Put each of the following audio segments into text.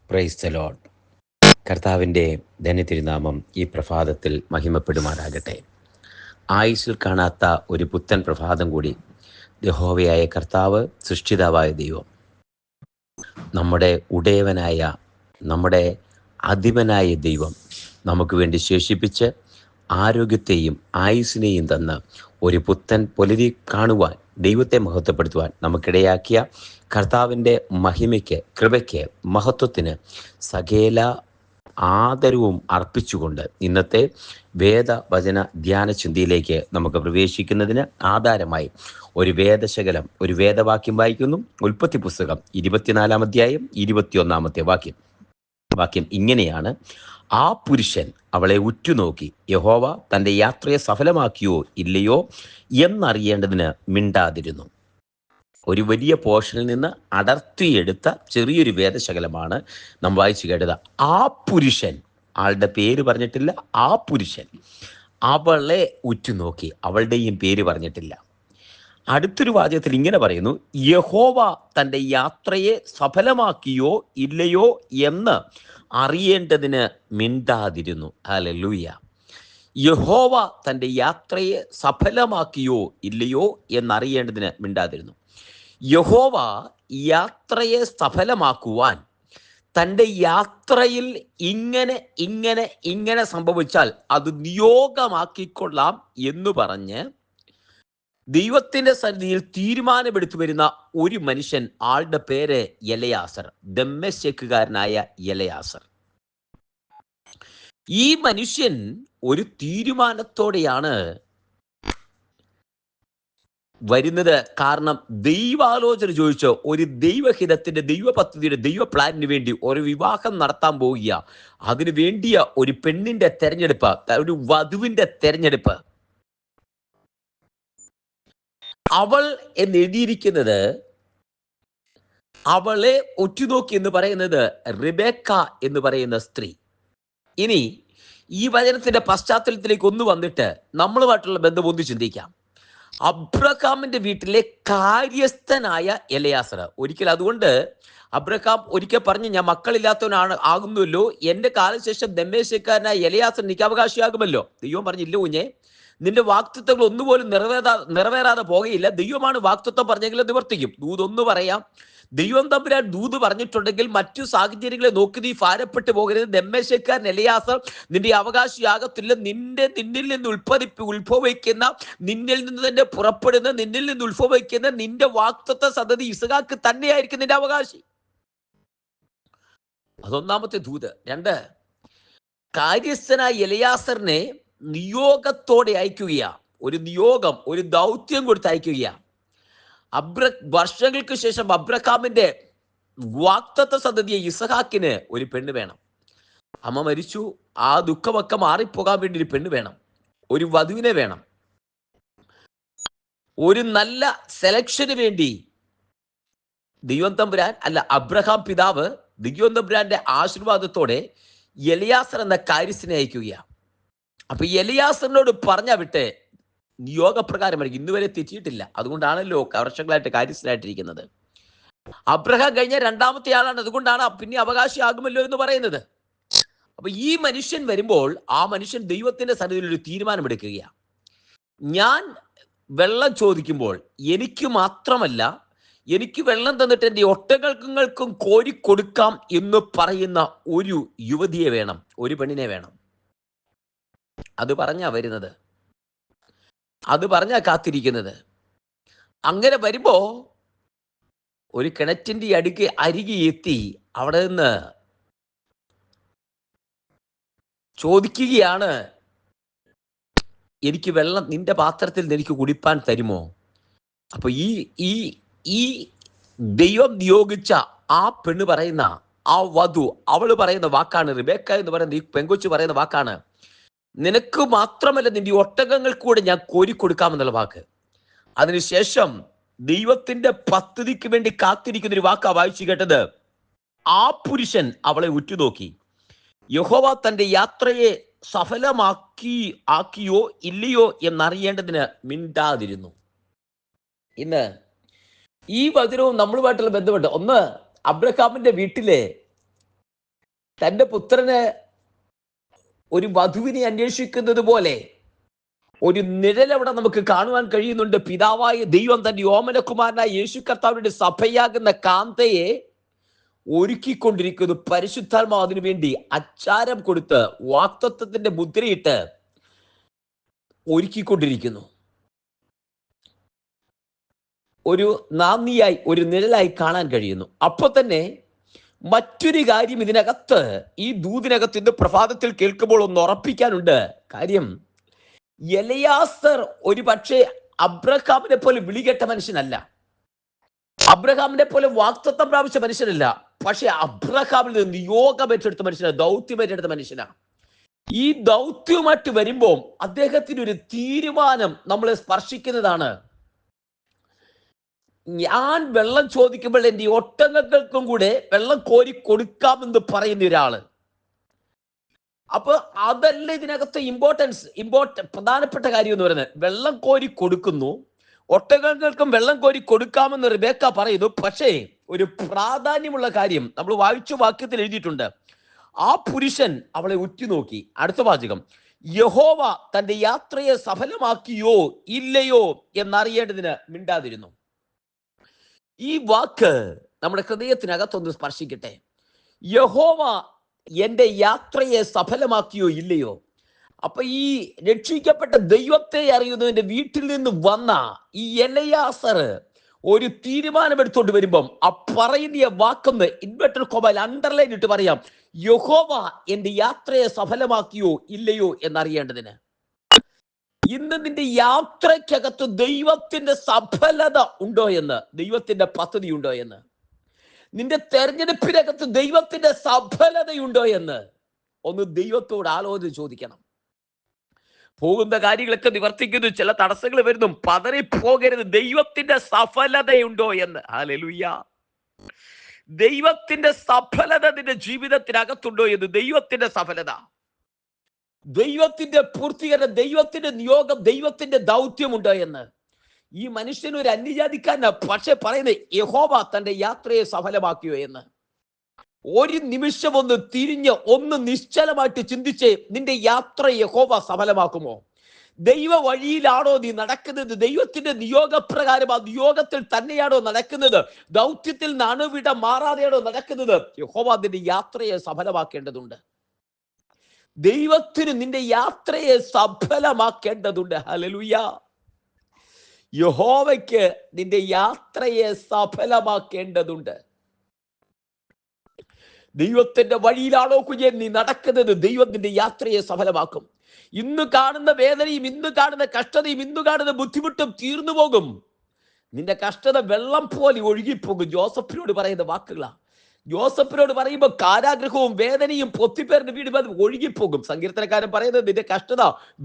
Praise the Lord. കർത്താവിൻ്റെ ധന്യതിരുനാമം ഈ പ്രഭാതത്തിൽ മഹിമപ്പെടുമാറാകട്ടെ. ആയുസ്സിൽ കാണാത്ത ഒരു പുത്തൻ പ്രഭാതം കൂടി യഹോവയായ കർത്താവ്, സൃഷ്ടിതാവായ ദൈവം, നമ്മുടെ ഉടയവനായ, നമ്മുടെ അധിപനായ ദൈവം നമുക്ക് വേണ്ടി ശേഷിപ്പിച്ച് ആരോഗ്യത്തെയും ആയുസ്സിനെയും തന്ന് ഒരു പുത്തൻ പുലരി കാണുവാൻ, ദൈവത്തെ മഹത്വപ്പെടുത്തുവാൻ നമുക്കിടയാക്കിയ കർത്താവിൻ്റെ മഹിമയ്ക്ക്, കൃപയ്ക്ക്, മഹത്വത്തിന് സകല ആദരവും അർപ്പിച്ചുകൊണ്ട് ഇന്നത്തെ വേദവചന ധ്യാന ചിന്തയിലേക്ക് നമുക്ക് പ്രവേശിക്കുന്നതിന് ആധാരമായി ഒരു വേദശകലം, ഒരു വേദവാക്യം വായിക്കുന്നു. ഉൽപ്പത്തി പുസ്തകം 24 അധ്യായം 21 വാക്യം ഇങ്ങനെയാണ്: ആ പുരുഷൻ അവളെ ഉറ്റുനോക്കി, യഹോവ തൻ്റെ യാത്രയെ സഫലമാക്കിയോ ഇല്ലയോ എന്നറിയേണ്ടതിന് മിണ്ടാതിരുന്നു. ഒരു വലിയ പോർഷനിൽ നിന്ന് അടർത്തിയെടുത്ത ചെറിയൊരു വേദശകലമാണ് നാം വായിച്ചു കേട്ടത്. ആ പുരുഷൻ, ആളുടെ പേര് പറഞ്ഞിട്ടില്ല. ആ പുരുഷൻ അവളെ ഉറ്റുനോക്കി, അവളുടെയും പേര് പറഞ്ഞിട്ടില്ല. അടുത്തൊരു വാചകത്തിൽ ഇങ്ങനെ പറയുന്നു: യഹോവ തൻ്റെ യാത്രയെ സഫലമാക്കിയോ ഇല്ലയോ എന്ന് അറിയേണ്ടതിന് മിണ്ടാതിരുന്നു. ഹല്ലേലൂയ. യഹോവ തൻ്റെ യാത്രയെ സഫലമാക്കിയോ ഇല്ലയോ എന്നറിയേണ്ടതിന് മിണ്ടാതിരുന്നു. യഹോവ യാത്രയെ സഫലമാക്കുവാൻ, തൻ്റെ യാത്രയിൽ ഇങ്ങനെ സംഭവിച്ചാൽ അത് നിയോഗമാക്കിക്കൊള്ളാം എന്ന് പറഞ്ഞ് ദൈവത്തിൻ്റെ സന്നിധിയിൽ തീരുമാനമെടുത്തു വരുന്ന ഒരു മനുഷ്യൻ, ആളുടെ പേര് എലയാസർ, ദമ്മേശെക്കുകാരനായ എലയാസർ. ഈ മനുഷ്യൻ ഒരു തീരുമാനത്തോടെയാണ് വരുന്നത്. കാരണം ദൈവാലോചന ചോദിച്ച് ഒരു ദൈവഹിതത്തിന്റെ, ദൈവ പദ്ധതിയുടെ, ദൈവ പ്ലാനിന് വേണ്ടി ഒരു വിവാഹം നടത്താൻ പോവുക. അതിനു വേണ്ടിയ ഒരു പെണ്ണിന്റെ തെരഞ്ഞെടുപ്പ്, ഒരു വധുവിന്റെ തെരഞ്ഞെടുപ്പ്. അവൾ എന്ന് എഴുതിയിരിക്കുന്നത്, അവളെ ഒറ്റുനോക്കി എന്ന് പറയുന്നത് റിബേക്ക എന്ന് പറയുന്ന സ്ത്രീ. ഇനി ഈ വചനത്തിന്റെ പശ്ചാത്തലത്തിലേക്ക് ഒന്ന് വന്നിട്ട് നമ്മളുമായിട്ടുള്ള ബന്ധം ഒന്ന് ചിന്തിക്കാം. അബ്രഹാമിന്റെ വീട്ടിലെ കാര്യസ്ഥനായ എലയാസർ ഒരിക്കൽ, അതുകൊണ്ട് അബ്രഹാം ഒരിക്കൽ പറഞ്ഞു, ഞാൻ മക്കളില്ലാത്തവനാണ് ആകുന്നുവല്ലോ, എന്റെ കാലശേഷം ദമ്മേശക്കാരനായ എലയാസർ എനിക്ക് അവകാശിയാകുമല്ലോ. ദൈവം പറഞ്ഞില്ല, കുഞ്ഞെ, നിന്റെ വാക്തത്വങ്ങൾ ഒന്നുപോലും നിറവേറാതെ പോകുകയില്ല. ദൈവമാണ് വാക്തത്വം പറഞ്ഞെങ്കിൽ നിവർത്തിക്കും. ദൂതൊന്നു പറയാം, ദൈവം തമ്പുരാൻ ദൂത് പറഞ്ഞിട്ടുണ്ടെങ്കിൽ മറ്റു സാഹചര്യങ്ങളെ നോക്കി നീ ഭാരപ്പെട്ടു പോകരുത്. ദമ്മേശക്കാരൻ എലയാസർ നിന്റെ അവകാശിയാകത്തില്ല. നിന്നിൽ നിന്ന് ഉത്ഭവിക്കുന്ന, നിന്നിൽ നിന്ന് തന്നെ പുറപ്പെടുന്ന, നിന്നിൽ നിന്ന് ഉത്ഭവിക്കുന്ന നിന്റെ വാക്തത്വ സന്തതി ഇസ്ഹാക്ക് തന്നെയായിരിക്കും നിന്റെ അവകാശി. അതൊന്നാമത്തെ ദൂത്. 2, കാര്യസ്ഥനായ എലയാസറിനെ നിയോഗത്തോടെ അയക്കുകയാ. ഒരു നിയോഗം, ഒരു ദൗത്യം കൊടുത്ത് അയക്കുകയാ. വർഷങ്ങൾക്ക് ശേഷം അബ്രഹാമിന്റെ വാക്തത്വ സന്തതിയെ ഇസ്ഹാക്കിന് ഒരു പെണ്ണ് വേണം. അമ്മ മരിച്ചു, ആ ദുഃഖമൊക്കെ മാറിപ്പോകാൻ വേണ്ടി ഒരു പെണ്ണ് വേണം, ഒരു വധുവിനെ വേണം. ഒരു നല്ല സെലക്ഷന് വേണ്ടി ദൈവം തമ്പുരാൻ, അല്ല, അബ്രഹാം പിതാവ് ദൈവം തമ്പുരാന്റെ ആശീർവാദത്തോടെ എലയാസർ എന്ന കാര്യസ്ഥനെ അയക്കുകയാണ്. അപ്പൊ എലയാസറിനോട് പറഞ്ഞ വിട്ട് നിയോഗപ്രകാരമായിരിക്കും. ഇന്നുവരെ തെറ്റിയിട്ടില്ല. അതുകൊണ്ടാണല്ലോ വർഷങ്ങളായിട്ട് കാര്യസ്ഥനായിട്ടിരിക്കുന്നത്. അബ്രഹാം കഴിഞ്ഞ 2ാമത്തെ ആളാണ്. അതുകൊണ്ടാണ് പിന്നെ അവകാശിയാകുമല്ലോ എന്ന് പറയുന്നത്. അപ്പൊ ഈ മനുഷ്യൻ വരുമ്പോൾ ആ മനുഷ്യൻ ദൈവത്തിന്റെ സന്നിധിയിൽ ഒരു തീരുമാനമെടുക്കുകയാണ്. ഞാൻ വെള്ളം ചോദിക്കുമ്പോൾ എനിക്ക് മാത്രമല്ല, എനിക്ക് വെള്ളം തന്നിട്ട് എൻ്റെ ഒട്ടകങ്ങൾക്കും കോരി കൊടുക്കാം എന്ന് പറയുന്ന ഒരു യുവതിയെ വേണം, ഒരു പെണ്ണിനെ വേണം. അത് പറഞ്ഞാ വരുന്നത്, അത് പറഞ്ഞാ കാത്തിരിക്കുന്നത്. അങ്ങനെ വരുമ്പോ ഒരു കിണറ്റിന്റെ അരികെ എത്തി അവിടെ നിന്ന് ചോദിക്കുകയാണ്, എനിക്ക് വെള്ളം നിന്റെ പാത്രത്തിൽ നിന്ന് എനിക്ക് കുടിപ്പാൻ തരുമോ? അപ്പൊ ഈ ദൈവം നിയോഗിച്ച ആ പെണ്ണ് പറയുന്ന, ആ വധു, അവള് പറയുന്ന വാക്കാണ്, റിബേക്ക എന്ന് പറയുന്ന ഈ പെങ്കൊച്ചു പറയുന്ന വാക്കാണ്, നിനക്ക് മാത്രമല്ല നിന്റെ ഒട്ടകങ്ങൾ കൂടെ ഞാൻ കോരിക്കൊടുക്കാമെന്നുള്ള വാക്ക്. അതിനുശേഷം ദൈവത്തിന്റെ പദ്ധതിക്ക് വേണ്ടി കാത്തിരിക്കുന്ന ഒരു വാക്കാ വായിച്ചു കേട്ടത്. ആ പുരുഷൻ അവളെ ഉറ്റുനോക്കി, യഹോവ തന്റെ യാത്രയെ ആക്കിയോ ഇല്ലയോ എന്നറിയേണ്ടതിന് മിണ്ടാതിരുന്നു. ഇന്ന് ഈ വചനവും നമ്മളുമായിട്ടുള്ള ബന്ധമുണ്ട്. ഒന്ന്, അബ്രഹാമിന്റെ വീട്ടിലെ തന്റെ പുത്രന് ഒരു വധുവിനെ അന്വേഷിക്കുന്നത് പോലെ ഒരു നിഴൽ അവിടെ നമുക്ക് കാണുവാൻ കഴിയുന്നുണ്ട്. പിതാവായ ദൈവം തന്റെ ഓമനകുമാരനായ യേശു കർത്താവിന്റെ സഭയാകുന്ന കാന്തയെ ഒരുക്കിക്കൊണ്ടിരിക്കുന്നു. പരിശുദ്ധാത്മാവ് അതിനു വേണ്ടി അച്ചാരം കൊടുത്ത് വാക്തത്വത്തിന്റെ മുദ്രയിട്ട് ഒരുക്കിക്കൊണ്ടിരിക്കുന്നു. ഒരു നാന്ദിയായി, ഒരു നിഴലായി കാണാൻ കഴിയുന്നു. അപ്പൊ തന്നെ മറ്റൊരു കാര്യം ഇതിനകത്ത്, ഈ ദൂതിനകത്ത് ഇന്ന് പ്രഭാതത്തിൽ കേൾക്കുമ്പോൾ ഒന്ന് ഉറപ്പിക്കാനുണ്ട്. കാര്യം, എലയാസർ ഒരു പക്ഷേ അബ്രഹാമിനെ പോലെ വിളികെട്ട മനുഷ്യനല്ല, അബ്രഹാമിനെ പോലെ വാക്തത്വം പ്രാപിച്ച മനുഷ്യനല്ല. പക്ഷെ അബ്രഹാമിൽ നിന്ന് നിയോഗം ഏറ്റെടുത്ത മനുഷ്യനാണ്, ദൗത്യം ഏറ്റെടുത്ത മനുഷ്യനാണ്. ഈ ദൗത്യമായിട്ട് വരുമ്പോൾ അദ്ദേഹത്തിന് ഒരു തീരുമാനം നമ്മളെ സ്പർശിക്കുന്നതാണ്. ഞാൻ വെള്ളം ചോദിക്കുമ്പോൾ എൻ്റെ ഒട്ടകങ്ങൾക്കും കൂടെ വെള്ളം കോരി കൊടുക്കാമെന്ന് പറയുന്ന ഒരാള്. അപ്പൊ അതല്ല ഇതിനകത്ത് പ്രധാനപ്പെട്ട കാര്യം എന്ന് പറയുന്നത്. വെള്ളം കോരി കൊടുക്കുന്നു, ഒട്ടകങ്ങൾക്കും വെള്ളം കോരി കൊടുക്കാമെന്ന് റിബേക്ക പറയുന്നു. പക്ഷേ ഒരു പ്രാധാന്യമുള്ള കാര്യം നമ്മൾ വായിച്ച വാക്യത്തിൽ എഴുതിയിട്ടുണ്ട്. ആ പുരുഷൻ അവളെ ഉറ്റുനോക്കി. അടുത്ത വാചകം, യഹോവ തന്റെ യാത്രയെ സഫലമാക്കിയോ ഇല്ലയോ എന്നറിയേണ്ടതിന് മിണ്ടാതിരുന്നു. ഈ വാക്ക് നമ്മുടെ ഹൃദയത്തിനകത്തൊന്ന് സ്പർശിക്കട്ടെ. യഹോവ എന്റെ യാത്രയെ സഫലമാക്കിയോ ഇല്ലയോ. അപ്പൊ ഈ രക്ഷിക്കപ്പെട്ട ദൈവത്തെ അറിയുന്നതിന്റെ വീട്ടിൽ നിന്ന് വന്ന ഈ എലയാസർ ഒരു തീരുമാനമെടുത്തോണ്ട് വരുമ്പം ആ പറയുന്ന വാക്കൊന്ന് ഇൻവെർട്ടഡ് കോമയിൽ അണ്ടർലൈൻ ഇട്ട് പറയാം, യഹോവ എന്റെ യാത്രയെ സഫലമാക്കിയോ ഇല്ലയോ എന്നറിയേണ്ടതിന്. ഇന്ന് നിന്റെ യാത്രയ്ക്കകത്ത് ദൈവത്തിന്റെ സഫലത ഉണ്ടോ എന്ന്, ദൈവത്തിന്റെ പദ്ധതി ഉണ്ടോ എന്ന്, നിന്റെ തെരഞ്ഞെടുപ്പിനകത്ത് ദൈവത്തിന്റെ സഫലതയുണ്ടോ എന്ന് ഒന്ന് ദൈവത്തോട് ആലോചന ചോദിക്കണം. പോകുന്ന കാര്യങ്ങളൊക്കെ നിവർത്തിക്കുന്നു, ചില തടസ്സങ്ങൾ വരുന്നു, പതറിപ്പോകരുത്. ദൈവത്തിന്റെ സഫലതയുണ്ടോ എന്ന്. ഹല്ലേലൂയ. ദൈവത്തിന്റെ സഫലത നിന്റെ ജീവിതത്തിനകത്തുണ്ടോ എന്ന്. ദൈവത്തിന്റെ സഫലത, ദൈവത്തിന്റെ പൂർത്തീകരണം, ദൈവത്തിന്റെ നിയോഗം, ദൈവത്തിന്റെ ദൗത്യമുണ്ടോ എന്ന്. ഈ മനുഷ്യൻ ഒരു അന്യജാതിക്കാരനാ, പക്ഷെ പറയുന്നത് യഹോവ തന്റെ യാത്രയെ സഫലമാക്കിയോ എന്ന്. ഒരു നിമിഷം ഒന്ന് തിരിഞ്ഞ് ഒന്ന് നിശ്ചലമായിട്ട് ചിന്തിച്ച് നിന്റെ യാത്ര യഹോവ സഫലമാക്കുമോ? ദൈവ വഴിയിലാണോ നീ നടക്കുന്നത്? ദൈവത്തിന്റെ നിയോഗപ്രകാരം ആ നിയോഗത്തിൽ തന്നെയാണോ നടക്കുന്നത്? ദൗത്യത്തിൽ നിന്ന് അണുവിട മാറാതെയാണോ നടക്കുന്നത്? യഹോവ നിന്റെ യാത്രയെ സഫലമാക്കേണ്ടതുണ്ട്. ദൈവത്തിന് നിന്റെ യാത്രയെ സഫലമാക്കേണ്ടതുണ്ട്. ഹല്ലേലൂയ. യഹോവയ്ക്ക് നിന്റെ യാത്രയെ സഫലമാക്കേണ്ടതുണ്ട്. ദൈവത്തിന്റെ വഴിയിലാണോ കുഞ്ഞെ നീ നടക്കുന്നത്? ദൈവം നിന്റെ യാത്രയെ സഫലമാക്കും. ഇന്ന് കാണുന്ന വേദനയും, ഇന്ന് കാണുന്ന കഷ്ടതയും, ഇന്ന് കാണുന്ന ബുദ്ധിമുട്ടും തീർന്നു പോകും. നിന്റെ കഷ്ടത വെള്ളം പോലെ ഒഴുകിപ്പോകും. ജോസഫിനോട് പറയുന്ന വാക്കുകളാ. ജോസഫിനോട് പറയുമ്പോൾ കാരാഗ്രഹവും വേദനയും പൊത്തിപ്പേറിന്റെ വീടും അത് ഒഴുകിപ്പോകും. സങ്കീർത്തനക്കാരൻ പറയുന്നത് നിന്റെ കഷ്ടത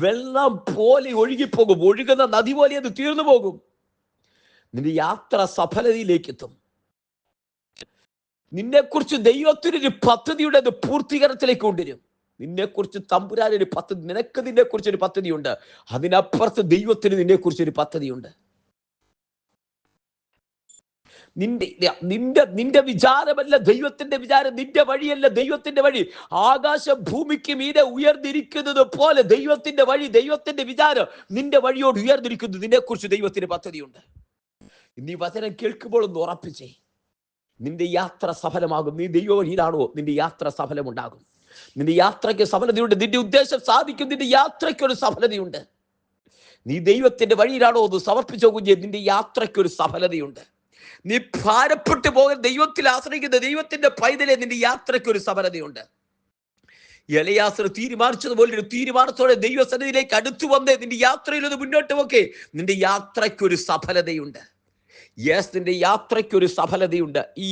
വെള്ളം പോലെ ഒഴുകിപ്പോകും, ഒഴുകുന്ന നദി പോലെ അത് തീർന്നു പോകും. നിന്റെ യാത്ര സഫലതയിലേക്ക് എത്തും. നിന്നെക്കുറിച്ച് ദൈവത്തിനൊരു പദ്ധതിയുടെ അത് പൂർത്തീകരണത്തിലേക്ക് കൊണ്ടുവരും. നിന്നെക്കുറിച്ച് തമ്പുരാനൊരു പദ്ധതി, നിനക്ക് നിന്നെക്കുറിച്ചൊരു പദ്ധതിയുണ്ട്. അതിനപ്പുറത്ത് ദൈവത്തിന് നിന്നെക്കുറിച്ചൊരു പദ്ധതിയുണ്ട്. നിന്റെ വിചാരമല്ല ദൈവത്തിന്റെ വിചാരം, നിന്റെ വഴിയല്ല ദൈവത്തിന്റെ വഴി. ആകാശം ഭൂമിക്ക് മീതെ ഉയർന്നിരിക്കുന്നത് പോലെ ദൈവത്തിന്റെ വഴി, ദൈവത്തിന്റെ വിചാരം നിന്റെ വഴിയോട് ഉയർന്നിരിക്കുന്നു. നിന്നെക്കുറിച്ച് ദൈവത്തിന് പദ്ധതിയുണ്ട്. ഇന്ന് ഈ വചനം കേൾക്കുമ്പോൾ ഒന്ന് ഉറപ്പിച്ചേ, നിന്റെ യാത്ര സഫലമാകും. നീ ദൈവ വഴിയിലാണോ? നിന്റെ യാത്ര സഫലമുണ്ടാകും. നിന്റെ യാത്രയ്ക്ക് സഫലതയുണ്ട്. നിന്റെ ഉദ്ദേശം സാധിക്കും. നിന്റെ യാത്രയ്ക്കൊരു സഫലതയുണ്ട്. നീ ദൈവത്തിന്റെ വഴിയിലാണോ ഒന്ന് സമർപ്പിച്ചോ കുഞ്ഞെ, നിന്റെ യാത്രയ്ക്കൊരു സഫലതയുണ്ട്. നീ ഭാരപ്പെട്ടു പോകാൻ ദൈവത്തിൽ ആശ്രയിക്കുന്ന ദൈവത്തിന്റെ പൈതലെ, നിന്റെ യാത്രയ്ക്കൊരു സഫലതയുണ്ട്. എലയാസർ തീരുമാനിച്ചതുപോലെ ഒരു തീരുമാനത്തോടെ ദൈവസന്നിധിയിലേക്ക് അടുത്തു വന്നേ നിന്റെ യാത്രയിൽ ഒന്ന് മുന്നോട്ട് പോകെ. നിന്റെ യാത്രയ്ക്കൊരു സഫലതയുണ്ട്. യെസ്, നിന്റെ യാത്രയ്ക്കൊരു സഫലതയുണ്ട്. ഈ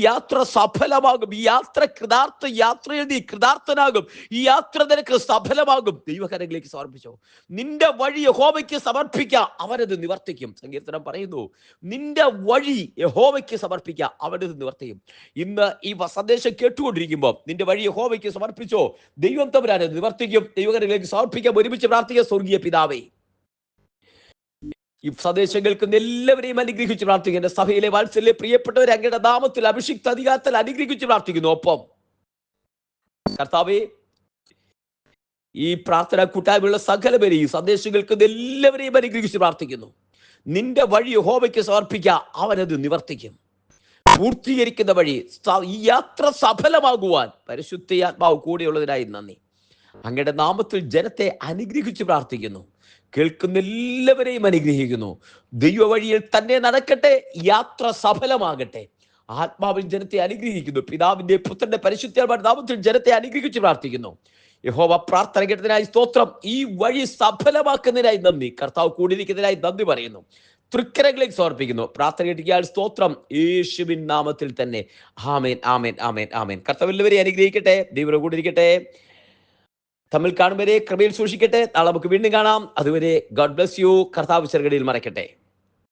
യാത്ര സഫലമാകും. ഈ യാത്ര യാത്രയിൽ നീ കൃതാർത്ഥനാകും. ഈ യാത്ര നിനക്ക് സഫലമാകും. ദൈവകരങ്ങളിലേക്ക് സമർപ്പിച്ചോ. നിന്റെ വഴി യഹോവയ്ക്ക് സമർപ്പിക്കുക, അവനത് നിവർത്തിക്കും. സങ്കീർത്തനം പറയുന്നു, നിന്റെ വഴി യഹോവയ്ക്ക് സമർപ്പിക്കുക, അവനത് നിവർത്തിക്കും. ഇന്ന് ഈ സന്ദേശം കേട്ടുകൊണ്ടിരിക്കുമ്പോൾ നിന്റെ വഴി യഹോവയ്ക്ക് സമർപ്പിച്ചോ, ദൈവം തമ്പുരാനത് നിവർത്തിക്കും. ദൈവകരങ്ങളിലേക്ക് സമർപ്പിക്കാം. ഒരുമിച്ച് പ്രാർത്ഥിക്കുക. സ്വർഗീയ പിതാവേ, ഈ സന്ദേശം കേൾക്കുന്ന എല്ലാവരെയും അനുഗ്രഹിച്ച് പ്രാർത്ഥിക്കുന്നു. എന്റെ സഭയിലെ വാത്സല്യ പ്രിയപ്പെട്ടവരെ അങ്ങയുടെ നാമത്തിൽ അഭിഷിക്ത അധികാരത്തിൽ അനുഗ്രഹിച്ച് പ്രാർത്ഥിക്കുന്നു. ഒപ്പം കർത്താവേ, ഈ പ്രാർത്ഥന കൂട്ടായ്മയുള്ള സകലവരെയും സന്ദേശങ്ങൾക്ക് എല്ലാവരെയും അനുഗ്രഹിച്ച് പ്രാർത്ഥിക്കുന്നു. നിന്റെ വഴി യഹോവയ്ക്ക് സമർപ്പിക്കുക, അവനത് നിവർത്തിക്കും. പൂർത്തീകരിക്കുന്ന വഴി ഈ യാത്ര സഫലമാകുവാൻ പരിശുദ്ധാത്മാവ് കൂടെയുള്ളതിനായി നന്ദി. അങ്ങയുടെ നാമത്തിൽ ജനത്തെ അനുഗ്രഹിച്ച് പ്രാർത്ഥിക്കുന്നു. കേൾക്കുന്ന എല്ലാവരെയും അനുഗ്രഹിക്കുന്നു. ദൈവ വഴിയിൽ തന്നെ നടക്കട്ടെ, യാത്ര സഫലമാകട്ടെ. ആത്മാവിൽ ജനത്തെ അനുഗ്രഹിക്കുന്നു. പിതാവിന്റെ പുത്രന്റെ പരിശുദ്ധാത്മാവിന്റെ നാമത്തിൽ ജനത്തെ അനുഗ്രഹിച്ച് പ്രാർത്ഥിക്കുന്നു. യഹോവ പ്രാർത്ഥന കേട്ടതിനായി സ്തോത്രം. ഈ വഴി സഫലമാക്കുന്നതിനായി നന്ദി. കർത്താവ് കൂടിയിരിക്കുന്നതിനായി നന്ദി പറയുന്നു. തൃക്കരങ്ങളിലേക്ക് സമർപ്പിക്കുന്നു. പ്രാർത്ഥന കേട്ടിയാൽ സ്തോത്രം, യേശുവിൻ നാമത്തിൽ തന്നെ. ആമേൻ, ആമേൻ, ആമേൻ, ആമേൻ. കർത്താവ് എല്ലാവരെയും അനുഗ്രഹിക്കട്ടെ. ദൈവം കൂടിയിരിക്കട്ടെ. തമ്മിൽ കാണും വരെ കൃപയിൽ സൂക്ഷിക്കട്ടെ. നാളെ നമുക്ക് വീണ്ടും കാണാം. അതുവരെ ഗോഡ് ബ്ലസ് യു. കർത്താവ് ചെറുകടിയിൽ മറയ്ക്കട്ടെ.